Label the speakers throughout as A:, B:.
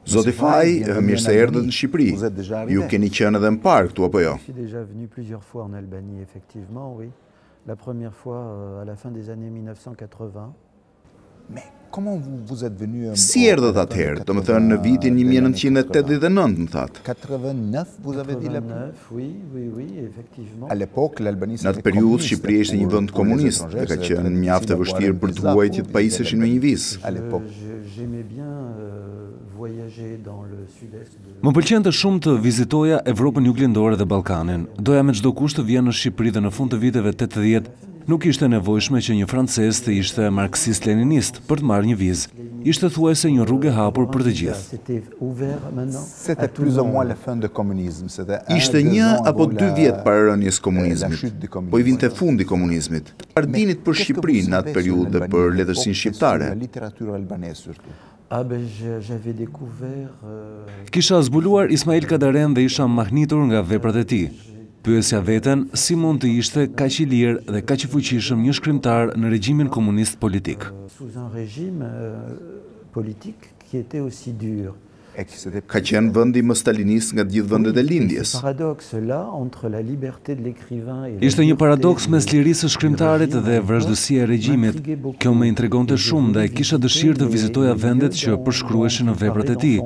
A: Zoti Faj, mirë se erdhët në Shqipëri. Ju keni qenë edhe në parë këtu apo jo?
B: Je suis déjà venu plusieurs fois en Albanie, effectivement, oui. La première fois à la fin des années 1980.
A: Si erdhët atëherë, do më thënë në vitin 1989, më thatë?
B: 89, oui, effectivement.
A: Në atë periudhë, Shqipëria ishte një vend komunist dhe ka qenë mjaft e vështirë për të huajtjet pajiseshin me një vizë.
B: J'aimais bien voyager dans le sud-est de...
C: Më pëlqente shumë të vizitoja Evropën juglindore dhe Ballkanin. Doja me çdo kusht të vija në Shqipëri dhe në fund të viteve 80 nuk ishte nevojshme që një francez të ishte marksist-leninist për të marrë një vizë. Ishte thuajse një rrugë e hapur për të gjithë.
A: Ishte 1 apo 2 vjet para rënies komunizmit, po i vinte fundi komunizmit. Çfarë dinit për Shqipërinë në atë periudhë dhe për letërsinë shqiptare?
B: J'avais découvert...
C: Kisha zbuluar Ismail Kadaren dhe isha mahnitur nga veprat e tij. Pyesja veten si mund të ishte kaq i lirë dhe kaq i fuqishëm një shkrimtar në regjimin komunist politik.
B: Sous un régime politique qui était aussi dur.
A: Ka qenë vendi më stalinist nga të gjithë vendet e lindjes.
C: Ishte një paradoks mes lirisë së shkrimtarit dhe vrazhdësia e regjimit. Kjo më intrigonte shumë dhe kisha dëshirë të vizitoja vendet që përshkruheshin në veprat e tij.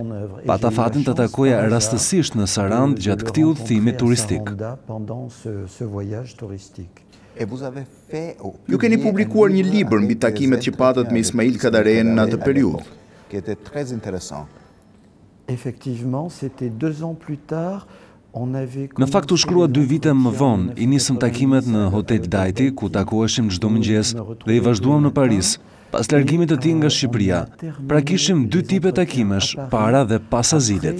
C: Pata fatin të takoja rastësisht në Sarand gjatë këtij udhëtimi turistik.
A: Ju keni publikuar një libër mbi takimet që patët me Ismail Kadaren në atë periudhë.
B: Effectivement, c'était 2 ans plus tard.
C: Në fakt u shkrua 2 vite më vonë, i nisëm takimet në Hotel Dajti, ku takoheshim çdo mëngjes dhe i vazhduam në Paris, pas largimit të tij nga Shqipëria. Pra kishim 2 tipe takimesh, para dhe pas azilit.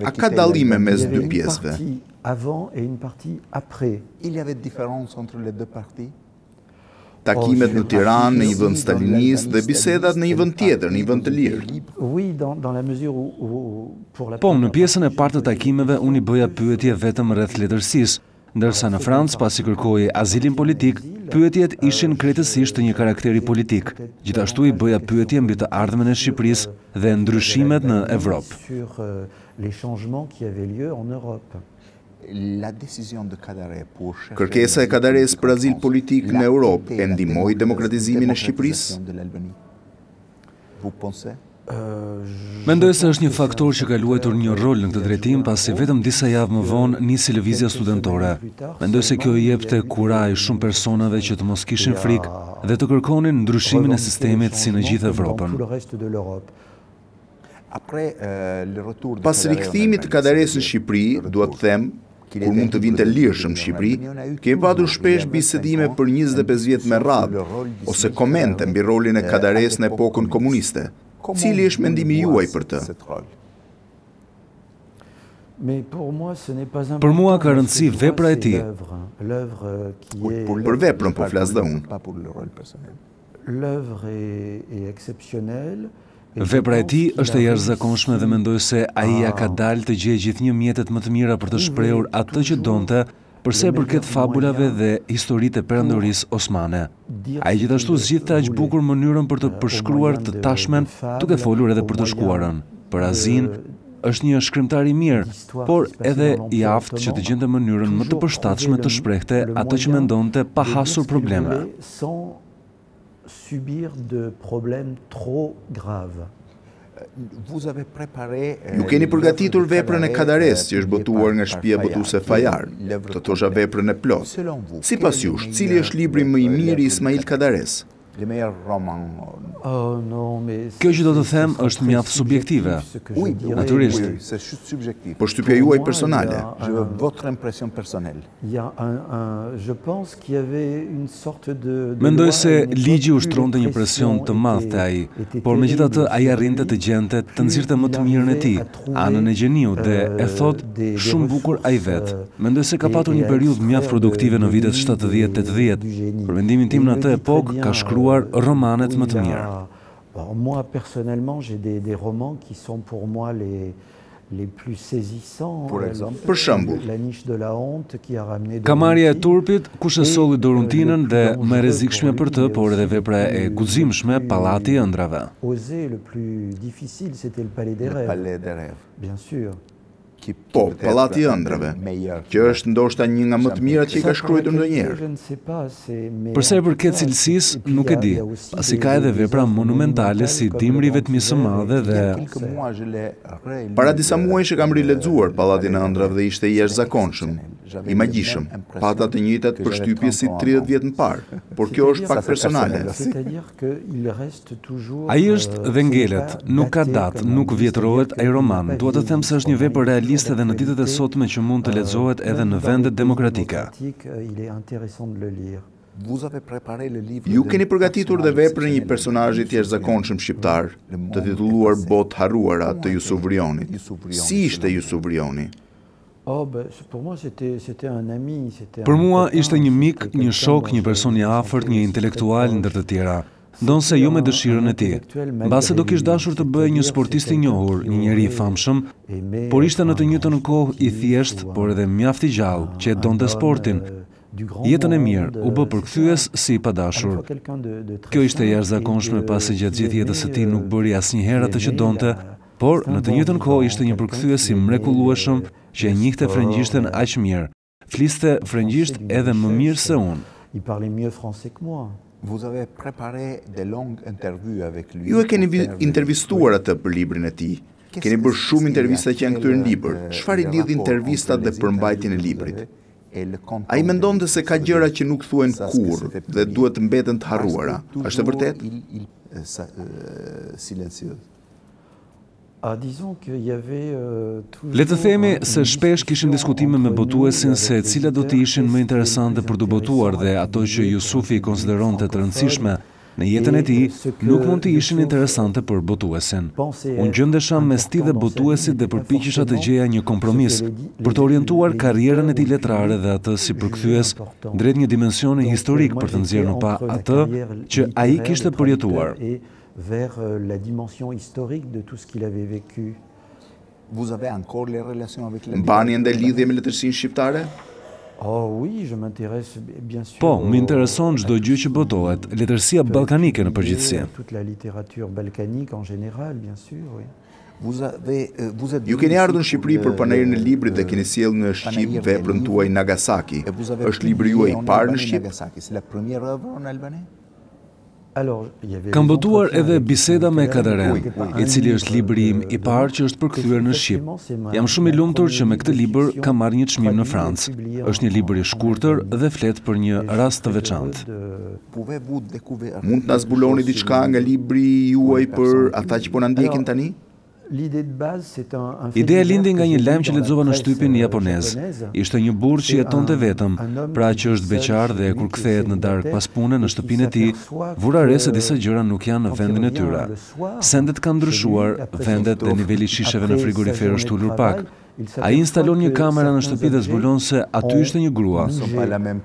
A: A ka dallime mes 2 pjesëve?
B: Avant et une partie après.
D: Il y avait différence entre les 2 parties?
A: Takimet në Tiranë, në një vend stalinist dhe bisedat në një vend tjetër, në një vend të lirë.
C: Po, në pjesën e parë të takimeve unë i bëja pyetje vetëm rreth letërsisë, ndërsa në Francë, pasi kërkoi azilin politik, pyetjet ishin krejtësisht të një karakteri politik. Gjithashtu i bëja pyetje mbi të ardhmen e Shqipërisë dhe ndryshimet në Evropë.
A: Kërkesa e Kadares për azil politik në Europë e ndihmoi demokratizimin e Shqipërisë?
C: Mendoj se është një faktor që ka luajtur një rol në këtë drejtim, pasi vetëm disa javë më vonë nisi lëvizja studentore. Mendoj se kjo i jepte kuraj shumë personave që të mos kishin frikë dhe të kërkonin ndryshimin e sistemit si në gjithë Evropën.
A: Pas rikthimit të Kadares në Shqipëri, dua të them, kur mund të vinte lirshëm në Shqipëri, kemi patur shpesh bisedime për 25 vjet me radhë, ose komente mbi rolin e Kadares në epokën komuniste. Cili është mendimi juaj për të?
C: Për mua ka rëndësi vepra e tij.
A: Për veprën po flas dhe unë.
C: Vepra e tij është e jashtëzakonshme dhe mendoj se ai ja ka dalë të gjejë gjithnjë mjetet më të mira për të shprehur atë që donte, përse përket fabulave dhe historitë e perandorisë osmane. Ai gjithashtu zgjidhte aq bukur mënyrën për të përshkruar të tashmen, duke folur edhe për të shkuarën. Për Azin është një shkrimtar i mirë, por edhe i aftë që të gjente mënyrën më të përshtatshme të shprehte atë që mendonte pa hasur probleme.
B: Subir de problèmes trop graves.
A: Ju keni përgatitur veprën e Kadares që është botuar nga shtëpia botuese Fajar, të thosha veprën e plot. Sipas jush, cili është libri më i mirë i Ismail Kadares?
C: Kjo që do të them është mjaft subjektive. Natyrisht.
A: Po shtypja juaj personale.
C: Mendoj se ligji ushtronte një presion të madh te ai, por megjithatë ai arrinte të gjente të nxirrte më të mirën e tij, anën e gjeniut dhe e thot shumë bukur ai vet. Mendoj se ka patur një periudhë mjaft produktive në vitet 70-80. Për mendimin tim në atë epokë ka shkruar romanet më të mira.
B: Moi, personnellement, j'ai des romans qui sont pour moi les plus saisissants.
A: Për shembull,
B: La niche de la honte qui a ramené
C: Kamarja e turpit, kush e solli Doruntinën dhe më e rrezikshme për të, por edhe vepra e guximshme, Pallati i ëndrave.
B: Osé, le plus difficile, c'était le Palais des Rêves. Bien sûr.
A: Po, Pallati i ëndrave, që është ndoshta një nga më të mirat që i ka shkruar ndonjëherë.
C: Përsa i përket cilësisë, nuk e di, pasi ka edhe vepra monumentale si Dimri i vetmisë së madhe dhe
A: Para disa muajsh e kam rilexuar Pallatin e ëndrave dhe ishte i jashtëzakonshëm, i magjishëm. Pata të njëjtat përshtypje si 30 vjet më parë, por kjo është pak personale.
C: ai është dhe ngelet, nuk ka datë, nuk vjetërohet ai roman. Dua të them se është një vepër realiste dhe në ditët e sotme që mund të lexohet edhe në vendet demokratike.
A: Ju keni përgatitur dhe veprën e një personazhi të jashtëzakonshëm shqiptar, të titulluar Botë harruara të Jusuf Vrionit. Si ishte Jusuf Vrioni?
C: Për mua ishte një mik, një shok, një person i afërt, një intelektual ndër të tjera. Ndonse jo me dëshirën e tij. Mbase do kish dashur të bëhej një sportist i njohur, një njeri i famshëm, por ishte në të njëjtën kohë i thjesht, por edhe mjaft i gjallë, që e donte sportin. Jetën e mirë u bë përkthyes si i padashur. Kjo ishte jashtëzakonshme pasi gjatë gjithë jetës së tij nuk bëri asnjëherë atë që donte, por në të njëjtën kohë ishte një përkthyes i mrekullueshëm që e njihte frëngjishten aq mirë. Fliste frëngjisht edhe më mirë se unë.
A: Ju e keni intervistuar atë për librin e tij. Keni bërë shumë intervista që janë këtyre në libër. Çfarë i lidh intervistat dhe përmbajtjen e librit? Ai mendonte se ka gjëra që nuk thuhen kurrë dhe duhet të mbeten të harruara. Është e vërtet?
C: Le të themi se shpesh kishim diskutime me botuesin se cilat do të ishin më interesante për të botuar dhe ato që Jusufi i konsideronte të rëndësishme në jetën e tij nuk mund të ishin interesante për botuesin. Unë gjendesha mes tij dhe botuesit dhe përpiqesha të gjeja një kompromis për të orientuar karrierën e tij letrare dhe atë si përkthyes drejt një dimensioni historik për të nxjerrë në pa atë që ai kishte përjetuar.
B: Vers la dimension historique de tout ce qu'il avait vécu.
A: Mbani ende lidhje me letërsinë shqiptare?
B: Oui, je m'intéresse bien sûr.
C: Po, më intereson çdo gjë që botohet, letërsia ballkanike në përgjithësi.
B: Toute la littérature balkanique en général, bien sûr, oui.
A: Ju keni ardhur në Shqipëri për panairin e librit dhe keni sjellë në Shqip veprën tuaj Nagasaki. Është libri juaj i parë në Shqip?
C: Kam botuar edhe Biseda me Kadaren, i cili është libri im i parë që është përkthyer në Shqip. Jam shumë i lumtur që me këtë libër kam marrë një çmim në Francë. Është një libër i shkurtër dhe flet për një rast të veçantë.
A: Mund të na zbuloni diçka nga libri juaj për ata që po na ndjekin tani?
C: Ideja lindi nga një lajm që lexova në shtypin japonez. Ishte një burr që jetonte vetëm, pra që është beqar dhe kur kthehet në darkë pas pune në shtëpinë e tij, vura re se disa gjëra nuk janë në vendin e tyre. Sendet kanë ndryshuar, vendet dhe niveli i shisheve në frigorifer është ulur pak. Ai instalon një kamera në shtëpi dhe zbulon se aty ishte një grua.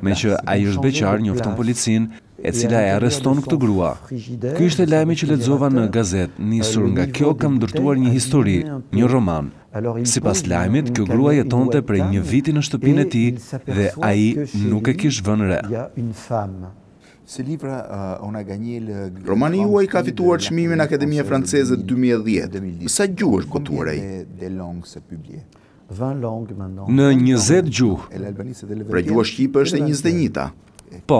C: Me që ai është beqar, njofton policinë, e cila e arreston këtë grua. Ky ishte lajmi që lexova në gazetë. Nisur nga kjo kam ndërtuar një histori, një roman. Sipas lajmit, kjo grua jetonte prej një viti në shtëpinë e tij dhe ai nuk e kishte vënë re.
A: Romani juaj ka fituar çmimin Akademia Franceze 2010. Sa gjuhë është botuar ai?
C: Në 20 gjuhë.
A: Pra gjua shqipe është e 21-ta.
C: Po.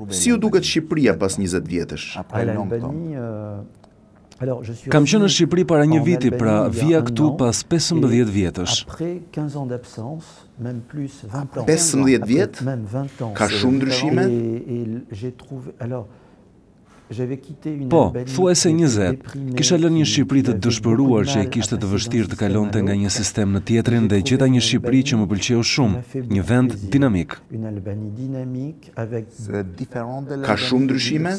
A: Si ju duket Shqipëria pas 20 vjetësh?
C: Kam qenë në Shqipëri para një viti, pra vija këtu pas 15 vjetësh.
A: 15 vjet? Ka shumë ndryshime?
C: Po, thuajse 20. Kisha lënë një Shqipëri të dëshpëruar që e kishte të vështirë të kalonte nga një sistem në tjetrin dhe gjeta një Shqipëri që më pëlqeu shumë, një vend dinamik.
A: Ka shumë ndryshime?